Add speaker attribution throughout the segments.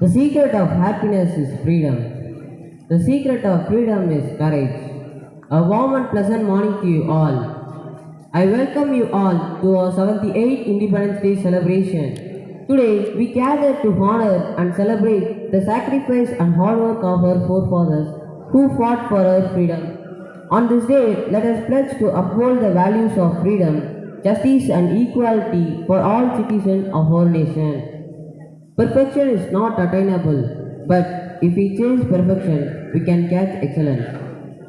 Speaker 1: The secret of happiness is freedom. The secret of freedom is courage. A warm and pleasant morning to you all. I welcome you all to our 78th Independence Day celebration. Today, we gather to honor and celebrate the sacrifice and hard work of our forefathers who fought for our freedom. On this day, let us pledge to uphold the values of freedom, justice and equality for all citizens of our nation. Perfection is not attainable, but if we chase perfection, we can catch excellence.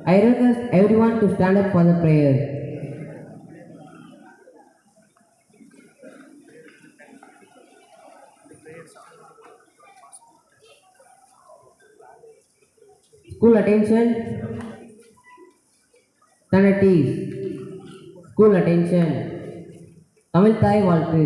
Speaker 1: I request everyone to stand up for the prayer. School attention. Stand at ease. School attention. Tamil Thai வாழ்த்து.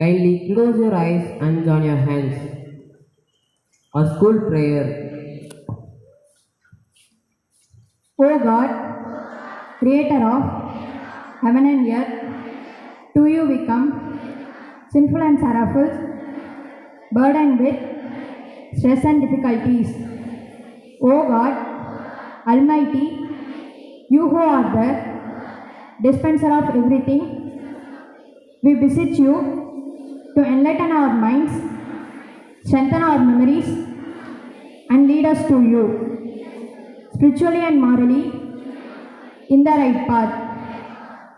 Speaker 1: Kindly close your eyes and join your hands. Our school prayer.
Speaker 2: O God, creator of heaven and earth, to you we come, sinful and sorrowful, burdened with stress and difficulties. O God, Almighty, you who are the dispenser of everything, we beseech you to enlighten our minds, strengthen our memories, and lead us to you, spiritually and morally, in the right path.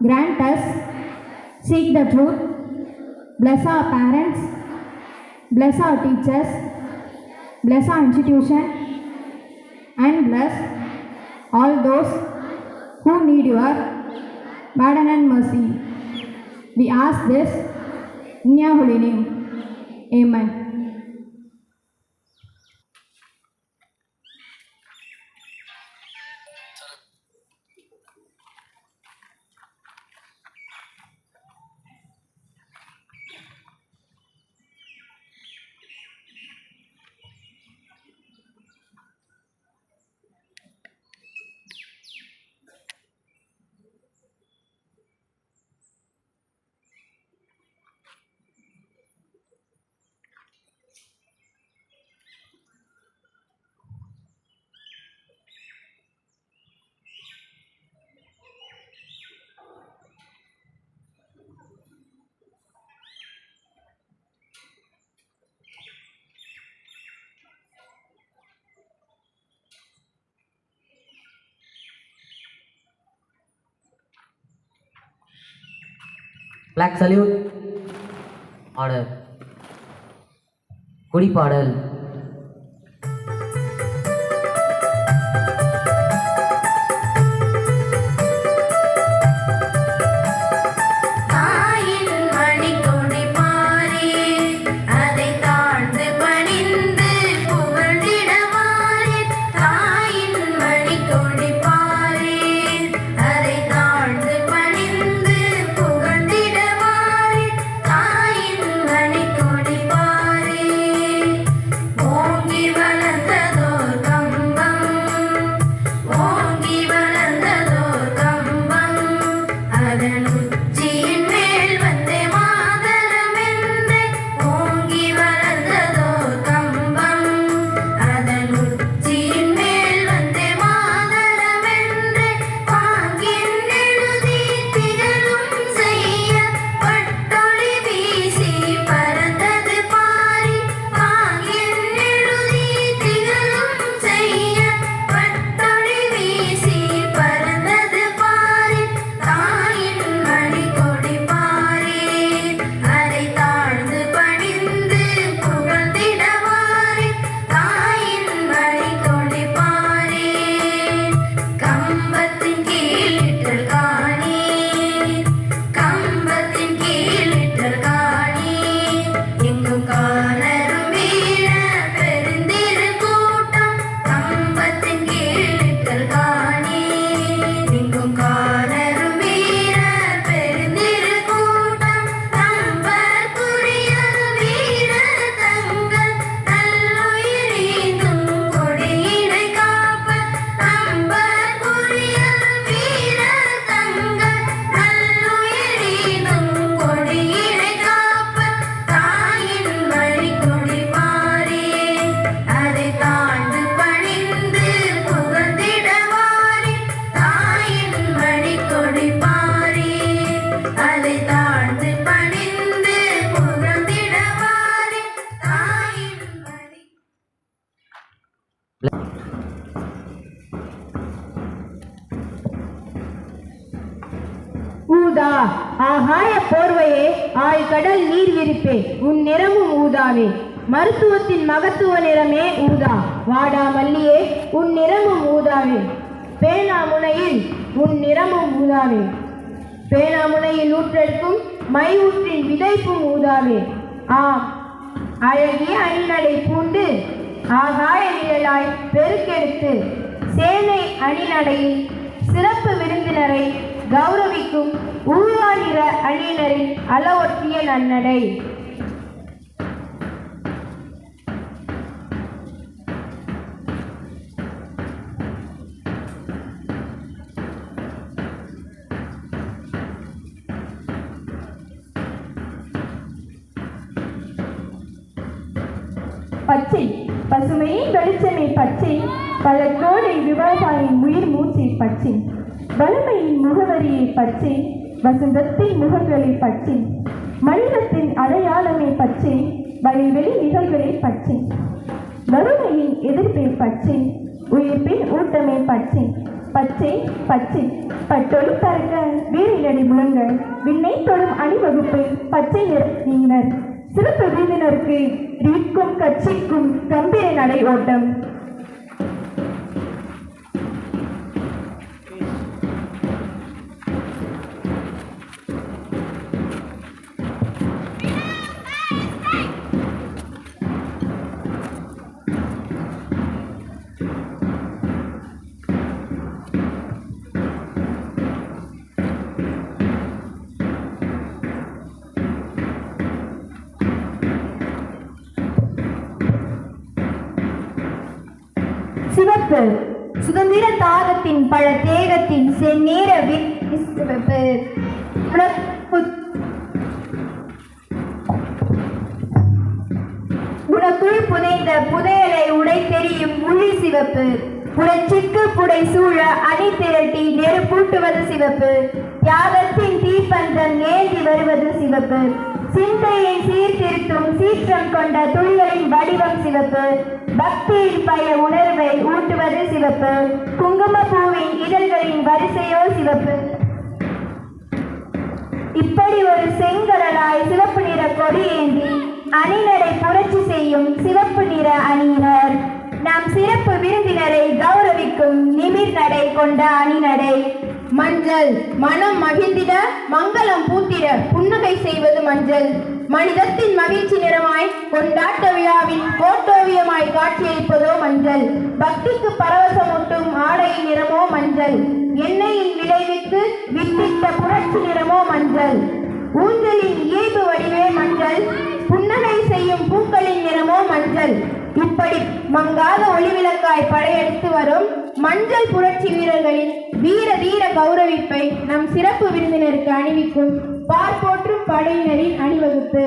Speaker 2: Grant us, seek the truth, bless our parents, bless our teachers, bless our institution, and bless all those who need your pardon and mercy. We ask this in your holy name. Amen.
Speaker 1: Flag salute. Order. கொடி பாடல்.
Speaker 3: ஆகாய போர்வையே, ஆழ்கடல் நீர் விரிப்பே, உன் நிறமும் ஊதாவே. மருத்துவத்தின் மகத்துவ நிறமே ஊதா. வாடா மல்லியே, உன் நிறமும் ஊதாவே. பேனாமுனையில் உன் நிறமும் ஊதாவே. பேனாமுனையில் ஊற்றெடுக்கும் மை ஊற்றின் விதைப்பும் ஊதாவே. ஆம், அழகிய அணிநடை பூண்டு ஆகாய நிழலாய் பெருக்கெடுத்து சேனை அணிநடையில் சிறப்பு விருந்தினரை கௌரவிக்கும் ஊதா நிற அணியினரின் அளவொற்றிய நன்னடை.
Speaker 4: பச்சை பசுமையின் வெளிச்சமே பச்சை, பல கோடை விவசாயின் உயிர் மூச்சை பச்சை, வலிமையின் முகவரியை பச்சை, வசந்தத்தின் முகங்களே பச்சை, மனிதத்தின் அடையாளமே பச்சை, வயல்வெளி நிகழ்களே பச்சை, வறுமையின் எதிர்ப்பே பச்சை, உயிர்ப்பின் ஊட்டமே பச்சை. பச்சை பச்சை பட்டொலி பறக்க வீரினடி முழங்க விண்ணை தொடும் அணிவகுப்பு பச்சை நிறத்தினர். சிறப்பு விருந்தினருக்கு ரீக்கும் கட்சிக்கும் கம்பீர நடை ஓட்டம்.
Speaker 3: சிவப்பு சுதந்திர தாகத்தின் பல தேகத்தின் செந்நீர சிவப்பு. உனக்குள் புதைந்த புதையலை உடை தெரியும் உளி சிவப்பு. புடைச்சிக்கு புடை சூழ அணி திரட்டி நெருப்பூட்டுவது சிவப்பு. தியாகத்தின் தீப்பந்தம் ஏந்தி வருவது சிவப்பு. சிந்தையை சீர்திருத்தும் சீற்றம் கொண்ட துளிகளின் வடிவம் சிவப்பு. பக்தியின் பய உணர்வை ஊட்டுவது சிவப்பு. குங்குமப்பூவின் இதழ்களின் வரிசையோ சிவப்பு. இப்படி ஒரு செங்கடலாய் சிவப்பு நிற கொடி ஏந்தி அணிநடை புரட்சி செய்யும் சிவப்பு நிற அணியினர் நாம் சிறப்பு விருந்தினரை கௌரவிக்கும் நிமிர் நடை கொண்ட அணிநடை. மஞ்சள் மனம் மகிழ்ந்திட மங்களம் பூத்திட புன்னகை செய்வது மஞ்சள். மனிதத்தின் மகிழ்ச்சி நிறமாய் கொண்டாட்ட விழாவின் கோட்டோவியமாய் காட்சியளிப்பதோ மஞ்சள். பக்திக்கு பரவசமூட்டும் ஆடையின் நிறமோ மஞ்சள். எண்ணெயின் விளைவித்து வித்திட்ட புரட்சி நிறமோ மஞ்சள். ஊஞ்சலின் இயல்பு வடிவே மஞ்சள். புன்னகை செய்யும் பூக்களின் நிறமோ மஞ்சள். இப்படி மங்காத ஒளிவிளக்காய் படையெடுத்து வரும் மஞ்சள் புரட்சி வீரர்களின் வீர தீர கௌரவிப்பை நம் சிறப்பு விருந்தினருக்கு அணிவிக்கும் பார்ப்போற்றும் படையினரின் அணிவகுப்பு.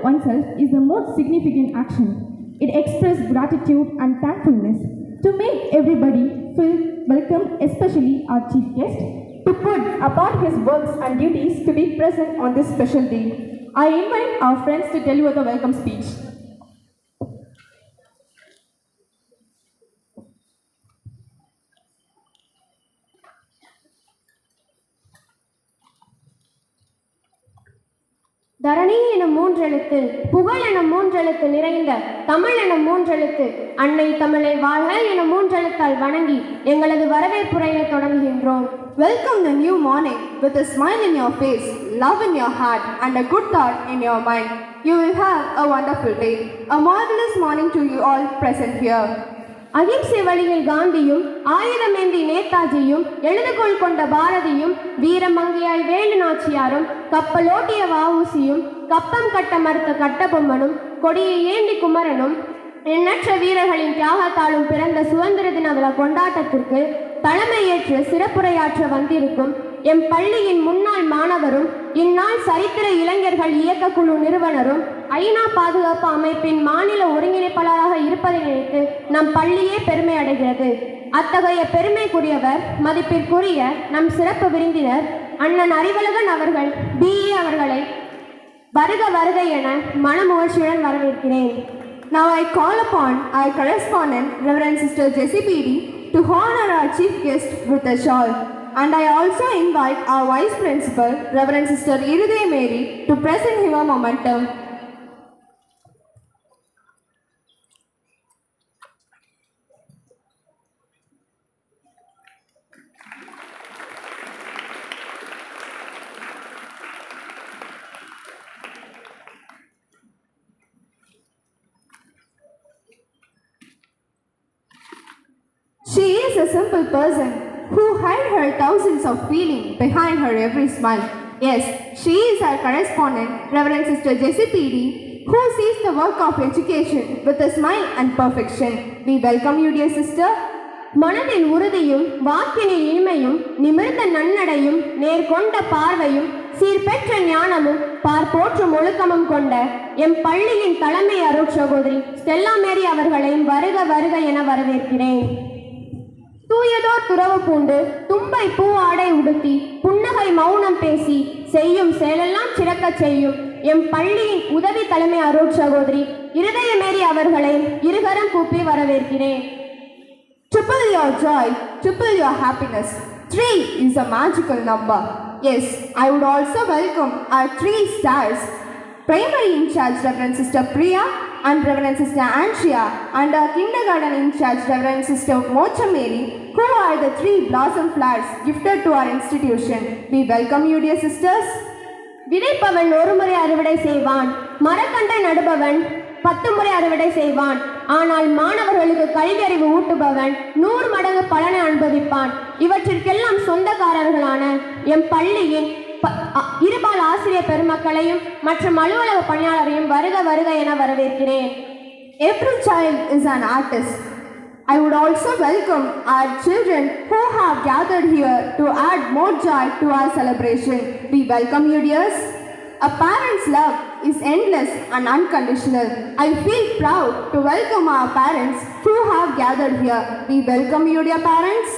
Speaker 4: oneself is the most significant action. It expresses gratitude and thankfulness to make everybody feel welcome, especially our chief guest, to put apart his works and duties to be present on this special day. I invite our friends to deliver the welcome speech.
Speaker 5: தரணி எனும் மூன்றெழுத்து, புகழ் எனும் மூன்றெழுத்து நிறைந்த தமிழ் எனும் மூன்றெழுத்து, அன்னை தமிழை வாழ்க எனும் மூன்றெழுத்தால் வணங்கி எங்களது வரவேற்புரையை தொடங்குகின்றோம்.
Speaker 6: Welcome the new morning with a smile in your face, love in your heart and a good thought in your mind. You will have a wonderful day. A marvelous morning to you all present here.
Speaker 5: அகிம்சை வழியில் காந்தியும், ஆயுதமேந்தி நேதாஜியும், எழுதுகோள் கொண்ட பாரதியும், வீரமங்கையாய் வேலு நாச்சியாரும், கப்பலோட்டிய வஉசியும், கப்பம் கட்ட மறுத்த கட்டபொம்மனும், கொடியை ஏந்தி குமரனும், எண்ணற்ற வீரர்களின் தியாகத்தாலும் பிறந்த சுதந்திர தின விழா கொண்டாட்டத்திற்கு தலைமையேற்று சிறப்புரையாற்ற வந்திருக்கும் எம் பள்ளியின் முன்னாள் மாணவரும், இந்நாள் சரித்திர இளைஞர்கள் இயக்கக்குழு நிறுவனரும், ஐநா பாதுகாப்பு அமைப்பின் மாநில ஒருங்கிணைப்பாளராக இருப்பதை நினைத்து நம் பள்ளியே பெருமை அடைகிறது. அத்தகைய பெருமைக்குரியவர், மதிப்பிற்குரிய நம் சிறப்பு விருந்தினர் அண்ணன் அறிவழகன் அவர்கள் BA அவர்களை வருக வருக என மனமுகழ்ச்சியுடன் வரவேற்கிறேன்.
Speaker 6: Now I call upon our correspondent, Reverend Sister Jessie Beatty, to honor our chief guest with a shawl. And I also invite our Vice Principal, Reverend Sister Iruday Mary, to present him a momentum. She is a simple person who hide her thousands of feelings behind her every smile. Yes, she is our correspondent, Reverend Sister Jessie Beatty, who sees the work of education with a smile and perfection. We welcome you, dear sister.
Speaker 5: மனதில் உறுதியும், வாக்கினில் இனிமையும், நிமிர்ந்த நன்னடையும், நேர்கொண்ட பார்வையும், சீர்பெற்ற ஞானமும், பார்ப்போற்றும் ஒழுக்கமும் கொண்ட M பள்ளியின் தலைமை அருட்சகோதரி ஸ்டெல்லா மேரி அவர்களை வருக வருக என வரவேற்கிறேன். தூயதோர் துறவு பூண்டு, தும்பை பூ ஆடை உடுத்தி, புன்னகை மௌனம் பேசி, செய்யும் செயலெல்லாம் சிறக்கச் செய்யும் எம் பள்ளியின் உதவி தலைமை அருட்சகோதரி இருதய மேரி அவர்களை இருகரம் கூப்பி வரவேற்கிறேன்.
Speaker 6: Triple your joy, triple your happiness. 3 is a magical number. Yes, I would also welcome our 3 stars. Primary in charge, Reverend Sister Priya and Reverend Sister Andrea, and our kindergarten in charge, Reverend Sister Mocha Mary, who are the 3 blossom flowers gifted to our institution. We welcome you, dear sisters.
Speaker 5: விதைப்பவன் ஒரு முறை அறுவடை செய்வான், மரக்கண்டை நடுபவன் 10 முறை அறுவடை செய்வான். ஆனால் மாணவர்களுக்கு கல்வி அறிவு ஊட்டுபவன் 100 மடங்கு பலனை அனுபவிப்பான். இவற்றிற்கெல்லாம் சொந்தக்காரர்களான எம் பள்ளியின் இருபால் ஆசிரியர் பெருமக்களையும் மற்றும் அலுவலக பணியாளரையும் வருக வருக என வரவேற்கிறேன்.
Speaker 6: Every child is an artist. I would also welcome our children who have gathered here to add more joy to our celebration. We welcome you, dears. A parent's love is endless and unconditional. I feel proud to welcome our parents who have gathered here. We welcome you, dear parents.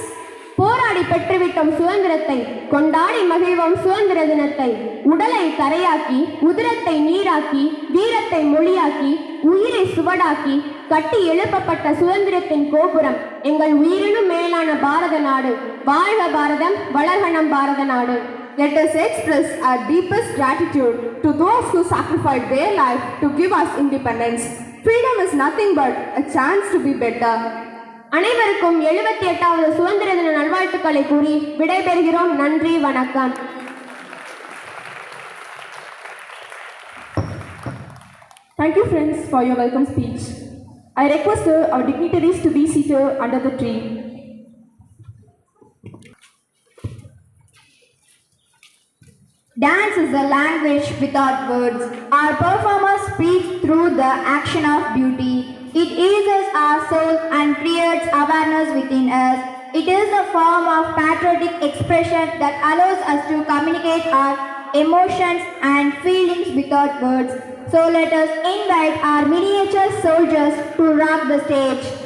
Speaker 5: போராடி பெற்றுவிட்டோம் சுதந்திரத்தை, கொண்டாடி மகிழ்வோம் சுதந்திர தினத்தை. உடலை கரையாக்கி, உதிரத்தை நீராக்கி, வீரத்தை மொழியாக்கி, உயிரை சுவடாக்கி கட்டி எழுப்பப்பட்ட சுதந்திரத்தின் கோபுரம் எங்கள் உயிரினும் மேலான பாரத நாடு. வாழ்க பாரதம், வளர்க நம் பாரத நாடு.
Speaker 6: Let us express our deepest gratitude to those who sacrificed their life to give us independence. Freedom is nothing but a chance to be better.
Speaker 5: அனைவருக்கும் 78வது சுதந்திர தின நல்வாழ்த்துக்களை கூறி விடைபெறுகிறோம். நன்றி, வணக்கம்.
Speaker 4: Thank you, friends, for your welcome speech. I request our dignitaries to be seated under the tree.
Speaker 3: Dance is a language without words. Our performers speak through the action of beauty. It eases our soul and creates awareness within us. It is a form of patriotic expression that allows us to communicate our emotions and feelings without words. So let us invite our miniature soldiers to rock the stage.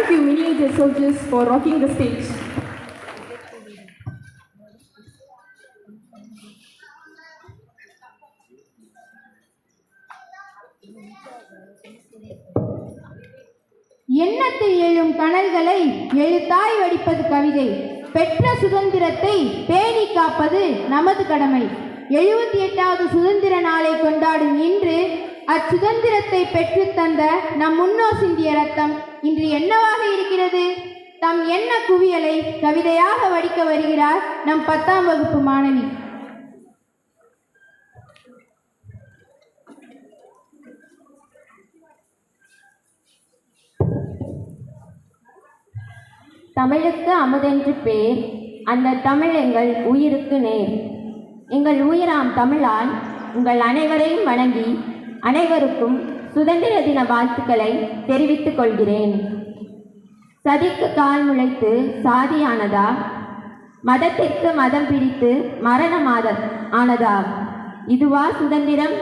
Speaker 4: Thank you, miniature soldiers, for rocking the stage.
Speaker 7: எண்ணத்தில் எழும் கனல்களை எழுத்தாய் வடிப்பது கவிதை. பெற்ற சுதந்திரத்தை பேணி காப்பது நமது கடமை. 78வது சுதந்திர நாளை கொண்டாடும் இன்று அச்சுதந்திரத்தை பெற்றுத்தந்த நம் முன்னோர் சிந்திய ரத்தம் இன்று என்னவாக இருக்கிறது? தம் எண்ண குவியலை கவிதையாக வடிக்க வருகிறார் நம் 10ஆம் வகுப்பு மாணவி.
Speaker 8: தமிழுக்கு அமுதென்று பேர், அந்த தமிழ் எங்கள் உயிருக்கு நேர். எங்கள் உயிராம் தமிழால் உங்கள் அனைவரையும் வணங்கி அனைவருக்கும் சுதந்திர தின வாழ்த்துக்களை தெரிவித்துக் கொள்கிறேன். சதிக்கு கால் முளைத்து சாதியானதா? மதத்திற்கு மதம் பிடித்து மரணமாத ஆனதா? இதுவா சுதந்திரம்?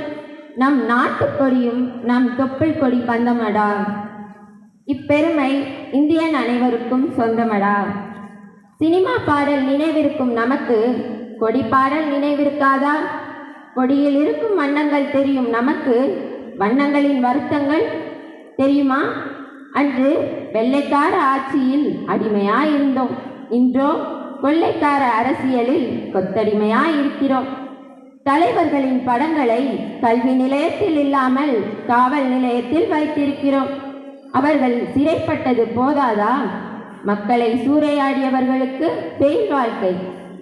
Speaker 8: நம் நாட்டுக்கொடியும் நம் தொப்புள் கொடி பந்தமடா. இப்பெருமை இந்தியன் அனைவருக்கும் சொந்தமடா. சினிமா பாடல் நினைவிருக்கும் நமக்கு கொடி பாடல் நினைவிருக்காதா? கொடியில் இருக்கும் வண்ணங்கள் தெரியும் நமக்கு, வண்ணங்களின் வருத்தங்கள் தெரியுமா? அன்று வெள்ளைக்கார ஆட்சியில் அடிமையாயிருந்தோம், இன்றோ கொள்ளைக்கார அரசியலில் கொத்தடிமையாயிருக்கிறோம். தலைவர்களின் படங்களை கல்வி நிலையத்தில் இல்லாமல் காவல் நிலையத்தில் வைத்திருக்கிறோம். அவர்கள் சிறைப்பட்டது போதாதா? மக்களை சூறையாடியவர்களுக்கு ஜெயில் வாழ்க்கை,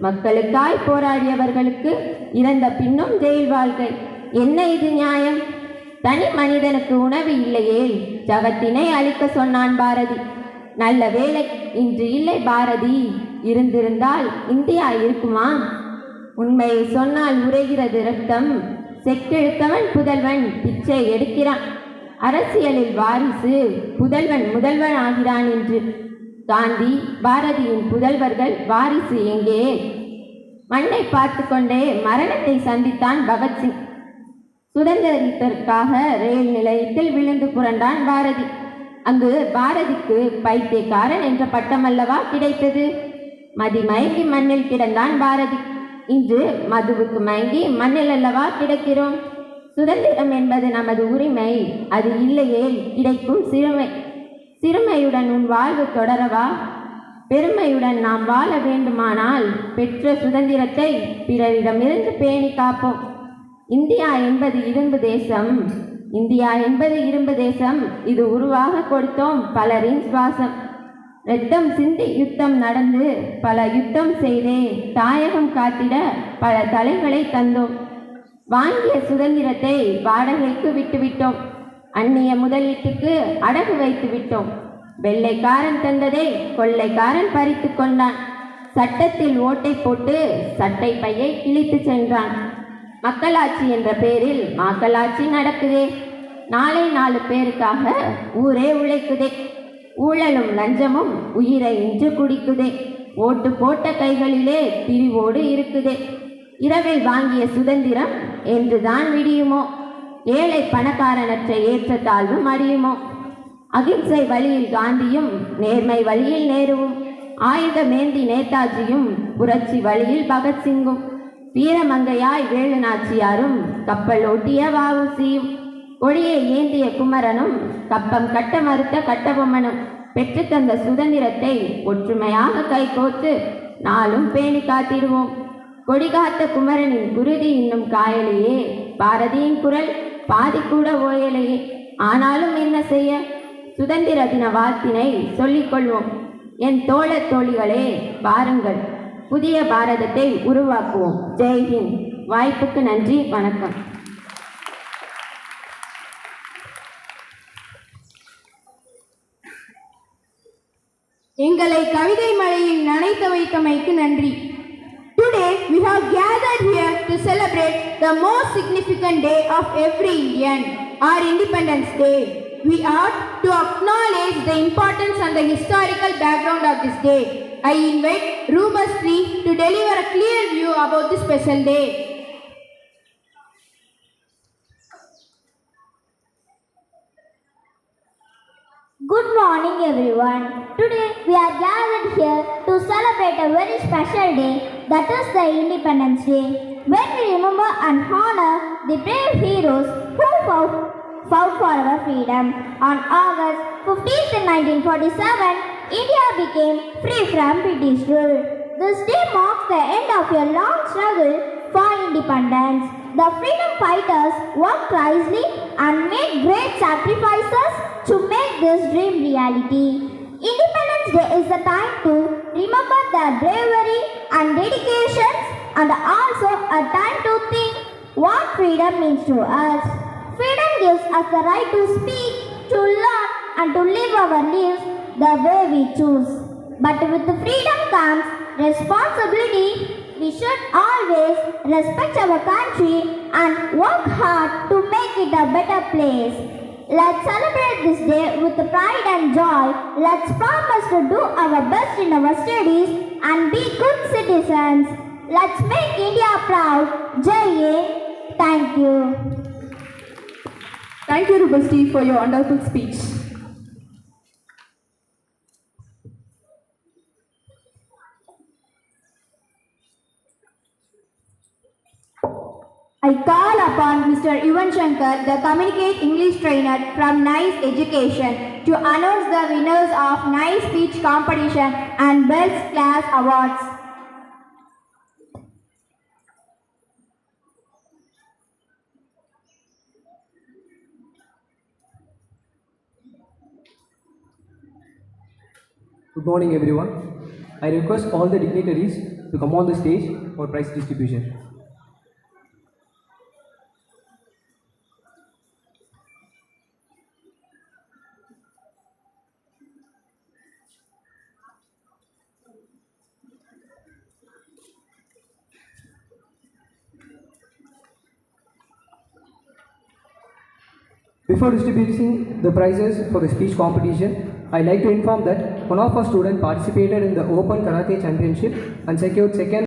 Speaker 8: மக்களுக்காய் போராடியவர்களுக்கு இறந்த பின்னும் ஜெயில் வாழ்க்கை. என்ன இது நியாயம்? தனி மனிதனுக்கு உணவு இல்லையே ஜகத்தினை அழிக்க சொன்னான் பாரதி. நல்ல வேளை இன்று இல்லை பாரதி, இருந்திருந்தால் இந்தியா இருக்குமா? உண்மையை சொன்னால் உரைகிறது ரத்தம். செக்கெழுத்தவன் புதல்வன் பிச்சை எடுக்கிறான். அரசியலில் வாரிசு புதல்வன் முதல்வன் ஆகிறான் என்று. காந்தி பாரதியின் புதல்வர்கள் வாரிசு எங்கே? மண்ணை பார்த்து கொண்டே மரணத்தை சந்தித்தான் பகத்சிங். சுதந்திரத்திற்காக ரயில் நிலையத்தில் விழுந்து புரண்டான் பாரதி. அங்கு பாரதிக்கு பைத்தியக்காரன் என்ற பட்டமல்லவா கிடைத்தது. மதி மயங்கி மண்ணில் கிடந்தான் பாரதி. இன்று மதுவுக்கு மயங்கி மண்ணில் அல்லவா கிடக்கிறோம். சுதந்திரம் என்பது நமது உரிமை, அது இல்லையே கிடைக்கும் சிறுமை. சிறுமையுடன் உன் வாழ்வு தொடரவா? பெருமையுடன் நாம் வாழ வேண்டுமானால் பெற்ற சுதந்திரத்தை பிறரிடமிருந்து பேணி காப்போம். இந்தியா என்பது இரும்பு தேசம், இந்தியா என்பது இரும்பு தேசம். இது உருவாக கொடுத்தோம் பலரின் சுவாசம். இரத்தம் சிந்தி யுத்தம் நடந்து பல யுத்தம் செய்தே தாயகம் காத்திட பல தலைகளை தந்தோம். வாங்கிய சுதந்திரத்தை வாடகைக்கு விட்டுவிட்டோம். அந்நிய முதலீட்டுக்கு அடகு வைத்து விட்டோம். வெள்ளைக்காரன் தந்ததை கொள்ளைக்காரன் பறித்து கொண்டான். சட்டத்தில் ஓட்டை போட்டு சட்டை பையை கிழித்து சென்றான். மக்களாட்சி என்ற பேரில் மாக்களாட்சி நடக்குதே. 4 பேருக்காக ஊரே உழைக்குதே. ஊழலும் லஞ்சமும் உயிரை இன்று குடிக்குதே. ஓட்டு போட்ட கைகளிலே பிரிவோடு இருக்குதே. இரவில் வாங்கிய சுதந்திரம் என்றுதான் விடியுமோ? ஏழை பணக்காரனற்ற ஏற்றத்தாழ்வு மடியுமோ? அகிம்சை வழியில் காந்தியும் நேர்மை வழியில் நேருவும், ஆயுதமேந்தி நேதாஜியும் புரட்சி வழியில் பகத்சிங்கும், வீரமங்கையாய் வேலு நாச்சியாரும் கப்பல் ஓட்டிய வஉசியும், கொடியை ஏந்திய குமரனும் கப்பம் கட்ட மறுத்த கட்டபொம்மனும் பெற்றுத்தந்த சுதந்திரத்தை ஒற்றுமையாக கைகோத்து நாளும் பேணி காத்திடுவோம். கொடிகாத்த குமரனின் குருதி இன்னும் காயலையே, பாரதியின் குரல் பாதி கூட ஓயலையே. ஆனாலும் என்ன செய்ய, சுதந்திர தின வாழ்த்தினை சொல்லிக்கொள்வோம். என் தோழ தோழிகளே, வாருங்கள், புதிய பாரதத்தை உருவாக்குவோம். ஜெய்ஹிந்த். வாய்ப்புக்கு நன்றி, வணக்கம்.
Speaker 7: எங்களை கவிதை மழையில் நனைத்து வைத்தமைக்கு நன்றி. Today we have gathered here to celebrate the most significant day of every Indian, our Independence Day. We ought to acknowledge the importance and the historical background of this day. I invite Rubus Tree to deliver a clear view about this special day.
Speaker 3: Good morning everyone. Today we are gathered here to celebrate a very special day, that is the Independence Day, when we remember and honor the brave heroes who fought for our freedom. On August 15th, 1947, India became free from British rule. This day marks the end of a long struggle for independence. The freedom fighters worked tirelessly and made great sacrifices to make this dream reality. Independence Day is the time to remember their bravery and dedications, and also a time to think what freedom means to us. Freedom gives us the right to speak, to learn, and to live our lives the way we choose. But with the freedom comes responsibility. We should always respect our country and work hard to make it a better place. Let's celebrate this day with pride and joy. Let's promise to do our best in our studies and be good citizens. Let's make India proud. Jai Hind. Thank you.
Speaker 6: Thank you, Rubasti, for your wonderful speech.
Speaker 3: I call upon Mr. Yuvan Shankar, the Communicate English trainer from NICE Education, to announce the winners of NICE Speech Competition and Best Class Awards.
Speaker 9: Good morning everyone. I request all the dignitaries to come on the stage for prize distribution. Before distributing the prizes for the speech competition, I'd like to inform that one of our students participated in the Open Karate Championship and secured second